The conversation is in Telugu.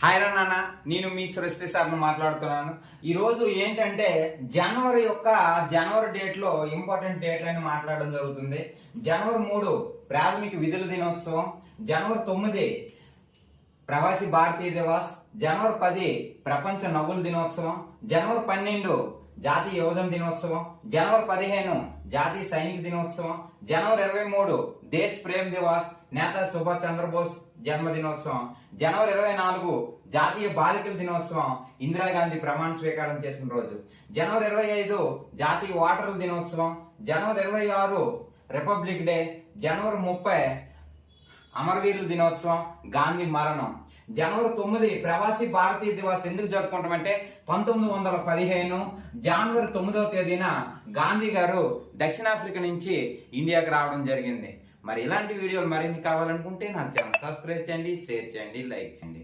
హాయ్ రా నాన్న, నేను మీ సృష్టి సార్ను మాట్లాడుతున్నాను. ఈరోజు ఏంటంటే జనవరి డేట్ లో ఇంపార్టెంట్ డేట్లని మాట్లాడడం జరుగుతుంది. జనవరి 3 ప్రాథమిక విధుల దినోత్సవం, జనవరి 9 ప్రవాసీ భారతీయ దివస్, జనవరి 10 ప్రపంచ నవ్వుల దినోత్సవం, జనవరి 12 జాతీయ యువజన దినోత్సవం, జనవరి 15 జాతీయ సైనిక దినోత్సవం, జనవరి 23 దేశ్ ప్రేమ్ దివాస్, నేతాజీ సుభాష్ చంద్రబోస్ జన్మదినోత్సవం, జనవరి 24 జాతీయ బాలికల దినోత్సవం, ఇందిరాగాంధీ ప్రమాణ స్వీకారం చేసిన రోజు, జనవరి 25 జాతీయ ఓటర్ల దినోత్సవం, జనవరి 26 రిపబ్లిక్ డే, జనవరి 30 అమరవీరుల దినోత్సవం, గాంధీ మరణం. జనవరి 9 ప్రవాసీ భారతీయ దివస్ ఎందుకు జరుపుకుంటామంటే 1915 జనవరి 9వ తేదీన గాంధీ గారు దక్షిణాఫ్రికా నుంచి ఇండియాకి రావడం జరిగింది. మరి ఇలాంటి వీడియోలు మరిన్ని కావాలనుకుంటే నా ఛానల్ సబ్స్క్రైబ్ చేయండి, షేర్ చేయండి, లైక్ చేయండి.